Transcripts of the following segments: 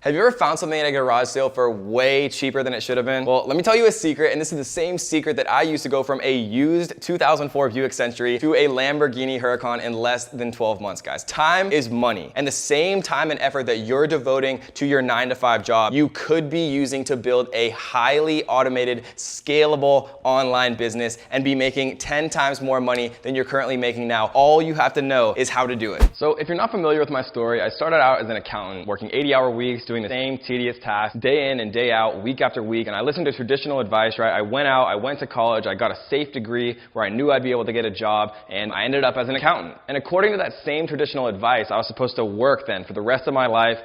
Have you ever found something at a garage sale for way cheaper than it should have been? Well, let me tell you a secret, and this is the same secret that I used to go from a used 2004 Buick Century to a Lamborghini Huracan in less than 12 months, guys. Time is money, and the same time and effort that you're devoting to your 9-to-5 job, you could be using to build a highly automated, scalable online business and be making 10 times more money than you're currently making now. All you have to know is how to do it. So if you're not familiar with my story, I started out as an accountant, working 80-hour weeks, doing the same tedious tasks day in and day out, week after week, and I listened to traditional advice, right? I went to college, I got a safe degree where I knew I'd be able to get a job, and I ended up as an accountant. And according to that same traditional advice, I was supposed to work then for the rest of my life,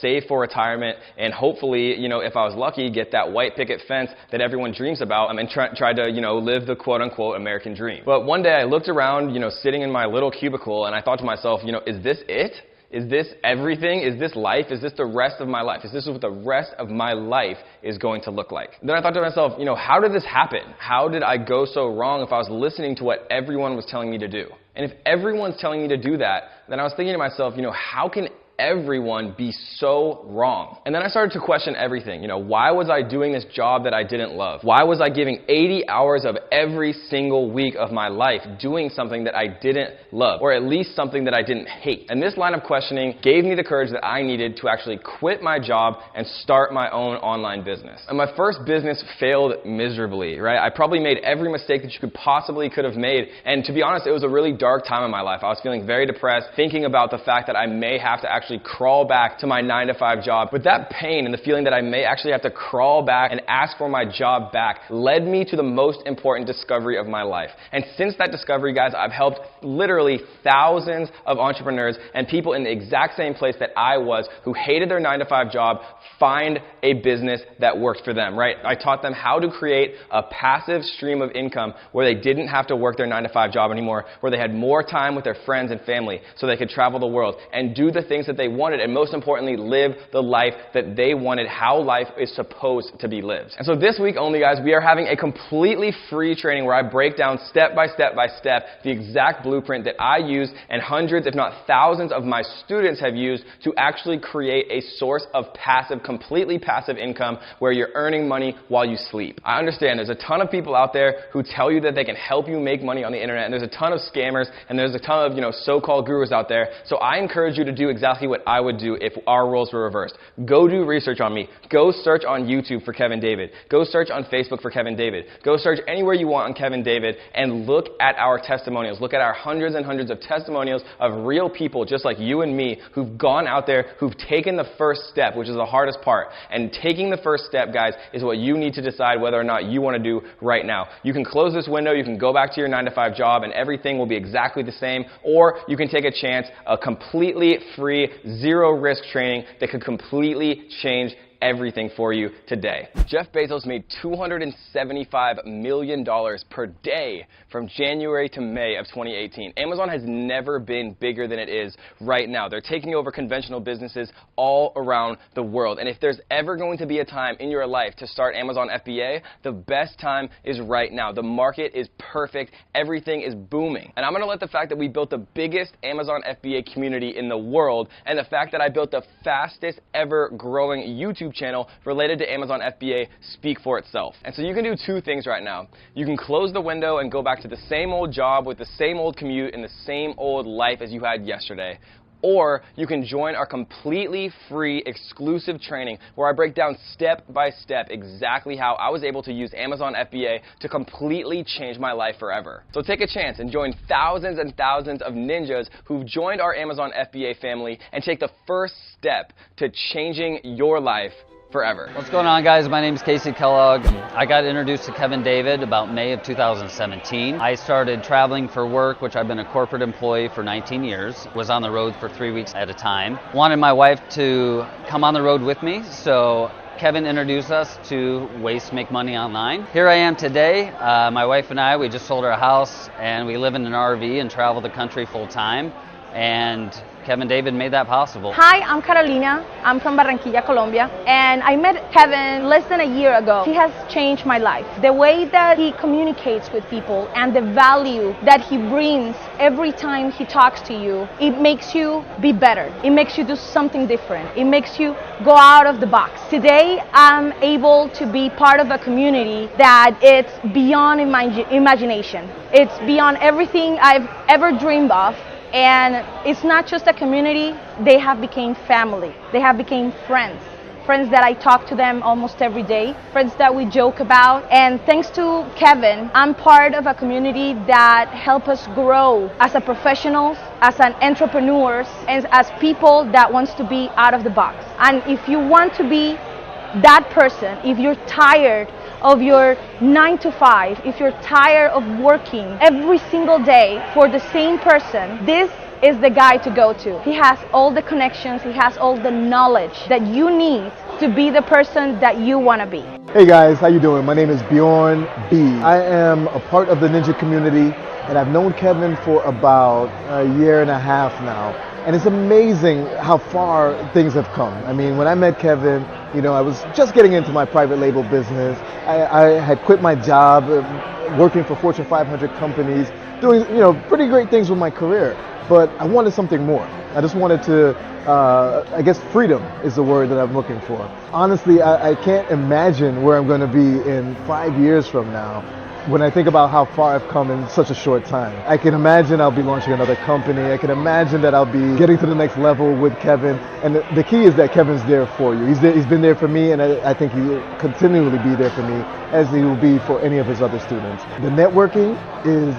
save for retirement, and hopefully, if I was lucky, get that white picket fence that everyone dreams about, and try to, live the quote-unquote American dream. But one day I looked around, sitting in my little cubicle, and I thought to myself, is this it? Is this everything? Is this life? Is this the rest of my life? Is this what the rest of my life is going to look like? Then I thought to myself, how did this happen? How did I go so wrong if I was listening to what everyone was telling me to do? And if everyone's telling me to do that, then I was thinking to myself, how can everyone be so wrong? And then I started to question everything. Why was I doing this job that I didn't love? Why was I giving 80 hours of every single week of my life doing something that I didn't love, or at least something that I didn't hate? And this line of questioning gave me the courage that I needed to actually quit my job and start my own online business. And my first business failed miserably, right? I probably made every mistake that you could have made. And to be honest, it was a really dark time in my life. I was feeling very depressed, thinking about the fact that I may have to actually crawl back to my 9-to-5 job. But that pain and the feeling that I may actually have to crawl back and ask for my job back led me to the most important discovery of my life. And since that discovery, guys, I've helped literally thousands of entrepreneurs and people in the exact same place that I was, who hated their 9-to-5 job, find a business that worked for them, right? I taught them how to create a passive stream of income where they didn't have to work their 9-to-5 job anymore, where they had more time with their friends and family so they could travel the world and do the things that they wanted, and most importantly, live the life that they wanted, how life is supposed to be lived. And so this week only, guys, we are having a completely free training where I break down step by step by step the exact blueprint that I use and hundreds, if not thousands, of my students have used to actually create a source of passive, completely passive income where you're earning money while you sleep. I understand there's a ton of people out there who tell you that they can help you make money on the internet, and there's a ton of scammers, and there's a ton of, so-called gurus out there. So I encourage you to do exactly what I would do if our roles were reversed. Go do research on me. Go search on YouTube for Kevin David. Go search on Facebook for Kevin David. Go search anywhere you want on Kevin David and look at our testimonials. Look at our hundreds and hundreds of testimonials of real people just like you and me who've gone out there, who've taken the first step, which is the hardest part. And taking the first step, guys, is what you need to decide whether or not you want to do right now. You can close this window, you can go back to your 9-to-5 job, and everything will be exactly the same, or you can take a chance, a completely free, zero risk training that could completely change everything for you today. Jeff Bezos made $275 million per day from January to May of 2018. Amazon has never been bigger than it is right now. They're taking over conventional businesses all around the world. And if there's ever going to be a time in your life to start Amazon FBA, the best time is right now. The market is perfect. Everything is booming. And I'm going to let the fact that we built the biggest Amazon FBA community in the world, and the fact that I built the fastest ever growing YouTube channel related to Amazon FBA speak for itself. And so you can do two things right now. You can close the window and go back to the same old job with the same old commute and the same old life as you had yesterday. Or you can join our completely free exclusive training where I break down step by step exactly how I was able to use Amazon FBA to completely change my life forever. So take a chance and join thousands and thousands of ninjas who've joined our Amazon FBA family and take the first step to changing your life forever. What's going on, guys? My name is Casey Kellogg. I got introduced to Kevin David about May of 2017. I started traveling for work, which I've been a corporate employee for 19 years. Was on the road for 3 weeks at a time. Wanted my wife to come on the road with me, so Kevin introduced us to Ways to Make Money Online. Here I am today. My wife and I, we just sold our house and we live in an RV and travel the country full time. and Kevin David made that possible. Hi, I'm Carolina. I'm from Barranquilla, Colombia, and I met Kevin less than a year ago. He has changed my life. The way that he communicates with people and the value that he brings every time he talks to you, it makes you be better. It makes you do something different. It makes you go out of the box. Today, I'm able to be part of a community that it's beyond imagination. It's beyond everything I've ever dreamed of. And it's not just a community, they have become family. They have become friends. Friends that I talk to them almost every day, friends that we joke about. And thanks to Kevin, I'm part of a community that help us grow as a professionals, as an entrepreneurs, and as people that wants to be out of the box. And if you want to be that person, if you're tired of your 9 to 5, if you're tired of working every single day for the same person, this is the guy to go to. He has all the connections, he has all the knowledge that you need to be the person that you want to be. Hey guys, how you doing? My name is Bjorn B. I am a part of the Ninja community, and I've known Kevin for about a year and a half now. And it's amazing how far things have come. I mean, when I met Kevin, I was just getting into my private label business. I had quit my job, working for Fortune 500 companies, doing, pretty great things with my career. But I wanted something more. I just wanted to, I guess freedom is the word that I'm looking for. Honestly, I can't imagine where I'm going to be in 5 years from now. When I think about how far I've come in such a short time, I can imagine I'll be launching another company. I can imagine that I'll be getting to the next level with Kevin. And the key is that Kevin's there for you. He's been there for me, and I think he will continually be there for me, as he will be for any of his other students. The networking is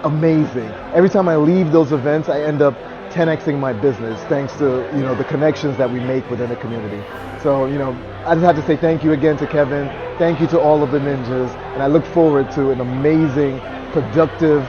amazing. Every time I leave those events, I end up 10xing my business thanks to the connections that we make within the community. So I just have to say thank you again to Kevin. Thank you to all of the ninjas, and I look forward to an amazing, productive,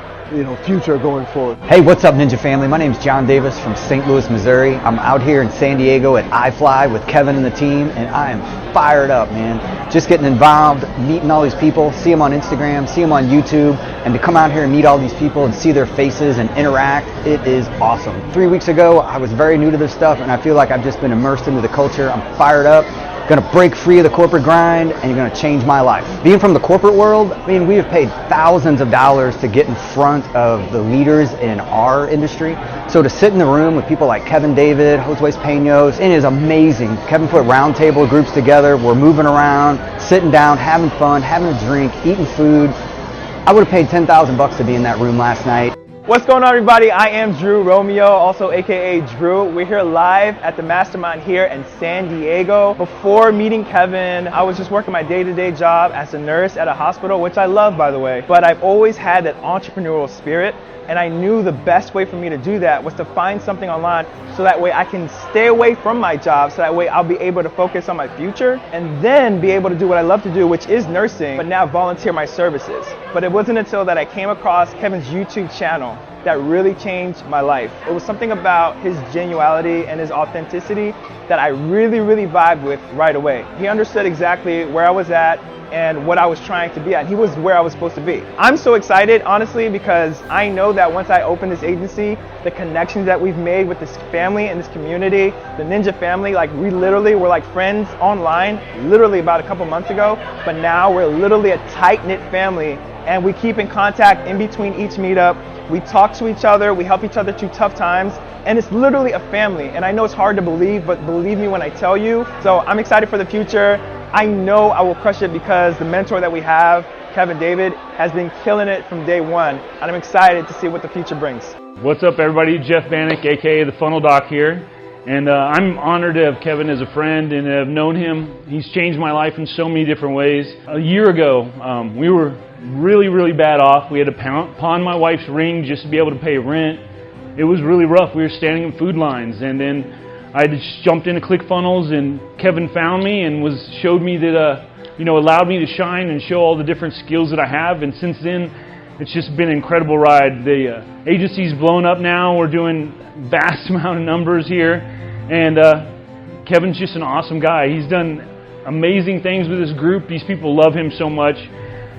future going forward. Hey, what's up, Ninja family? My name is John Davis from St. Louis, Missouri. I'm out here in San Diego at iFly with Kevin and the team, and I am fired up, man. Just getting involved, meeting all these people, see them on Instagram, see them on YouTube, and to come out here and meet all these people and see their faces and interact, it is awesome. 3 weeks ago, I was very new to this stuff, and I feel like I've just been immersed into the culture. I'm fired up. Going to break free of the corporate grind, and you're going to change my life. Being from the corporate world, we have paid thousands of dollars to get in front of the leaders in our industry. So to sit in the room with people like Kevin David, Josue Peños, it is amazing. Kevin put roundtable groups together. We're moving around, sitting down, having fun, having a drink, eating food. I would have paid $10,000 to be in that room last night. What's going on, everybody? I am Drew Romeo, also aka Drew. We're here live at the Mastermind here in San Diego. Before meeting Kevin, I was just working my day-to-day job as a nurse at a hospital, which I love, by the way. But I've always had that entrepreneurial spirit, and I knew the best way for me to do that was to find something online so that way I can stay away from my job, so that way I'll be able to focus on my future and then be able to do what I love to do, which is nursing, but now volunteer my services. But it wasn't until that I came across Kevin's YouTube channel that really changed my life. It was something about his genuality and his authenticity that I really, really vibed with right away. He understood exactly where I was at and what I was trying to be at. He was where I was supposed to be. I'm so excited, honestly, because I know that once I open this agency, the connections that we've made with this family and this community, the Ninja family, like we literally were like friends online, literally about a couple months ago, but now we're literally a tight-knit family, and we keep in contact in between each meetup. We talk to each other, we help each other through tough times, and it's literally a family. And I know it's hard to believe, but believe me when I tell you. So I'm excited for the future. I know I will crush it because the mentor that we have, Kevin David, has been killing it from day one. And I'm excited to see what the future brings. What's up, everybody? Jeff Bannock, aka the Funnel Doc here. And I'm honored to have Kevin as a friend and have known him. He's changed my life in so many different ways. A year ago, we were really bad off. We had to pawn my wife's ring just to be able to pay rent. It was really rough. We were standing in food lines, and then I just jumped into ClickFunnels, and Kevin found me and showed me that allowed me to shine and show all the different skills that I have. And since then, it's just been an incredible ride. The agency's blown up now. We're doing vast amount of numbers here, and Kevin's just an awesome guy. He's done amazing things with his group. These people love him so much.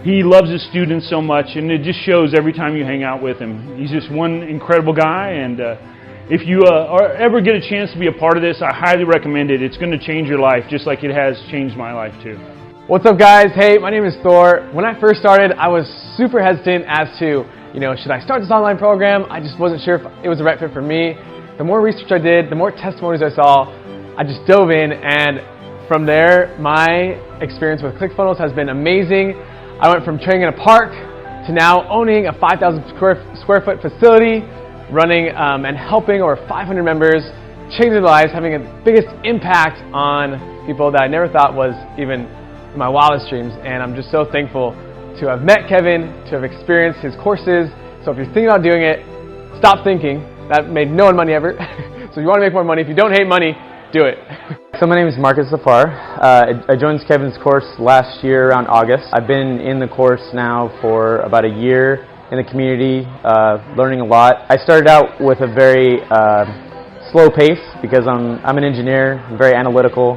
He loves his students so much, and it just shows every time you hang out with him. He's just one incredible guy, and If you ever get a chance to be a part of this, I highly recommend it. It's going to change your life just like it has changed my life too. What's up guys? Hey, my name is Thor. When I first started, I was super hesitant as to, should I start this online program? I just wasn't sure if it was the right fit for me. The more research I did, the more testimonies I saw, I just dove in, and from there, my experience with ClickFunnels has been amazing. I went from training in a park to now owning a 5,000 square foot facility, running and helping over 500 members, changing their lives, having the biggest impact on people that I never thought was even in my wildest dreams. And I'm just so thankful to have met Kevin, to have experienced his courses. So if you're thinking about doing it, stop thinking. That made no one money ever. So if you want to make more money, if you don't hate money, do it. So my name is Marcus Zafar. I joined Kevin's course last year around August. I've been in the course now for about a year in the community, learning a lot. I started out with a very slow pace because I'm an engineer, I'm very analytical.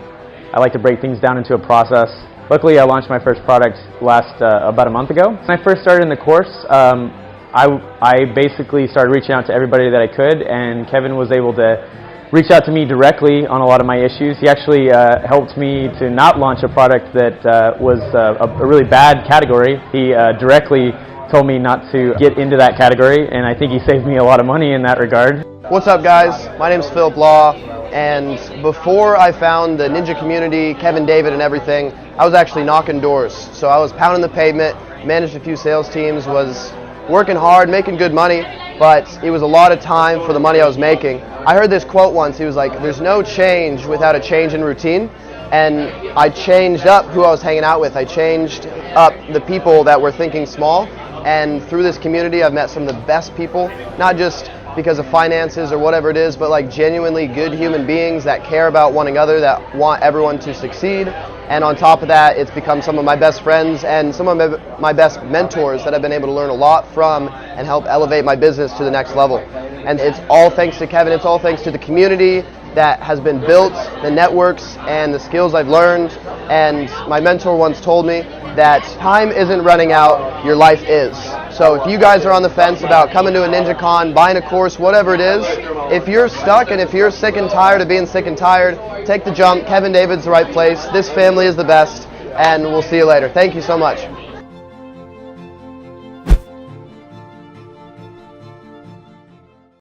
I like to break things down into a process. Luckily, I launched my first product about a month ago. When I first started in the course, I basically started reaching out to everybody that I could, and Kevin was able to reach out to me directly on a lot of my issues. He actually helped me to not launch a product that was a really bad category. He directly told me not to get into that category, and I think he saved me a lot of money in that regard. What's up guys, my name is Philip Law, and before I found the Ninja community, Kevin David and everything, I was actually knocking doors. So I was pounding the pavement, managed a few sales teams, was working hard, making good money, but it was a lot of time for the money I was making. I heard this quote once, he was like, there's no change without a change in routine. And I changed up who I was hanging out with. I changed up the people that were thinking small. And through this community, I've met some of the best people, not just because of finances or whatever it is, but like genuinely good human beings that care about one another, that want everyone to succeed. And on top of that, it's become some of my best friends and some of my best mentors that I've been able to learn a lot from and help elevate my business to the next level. And it's all thanks to Kevin, it's all thanks to the community that has been built, the networks and the skills I've learned. And my mentor once told me that time isn't running out, your life is. So if you guys are on the fence about coming to a NinjaCon, buying a course, whatever it is, if you're stuck and if you're sick and tired of being sick and tired, take the jump. Kevin David's the right place. This family is the best, and we'll see you later. Thank you so much.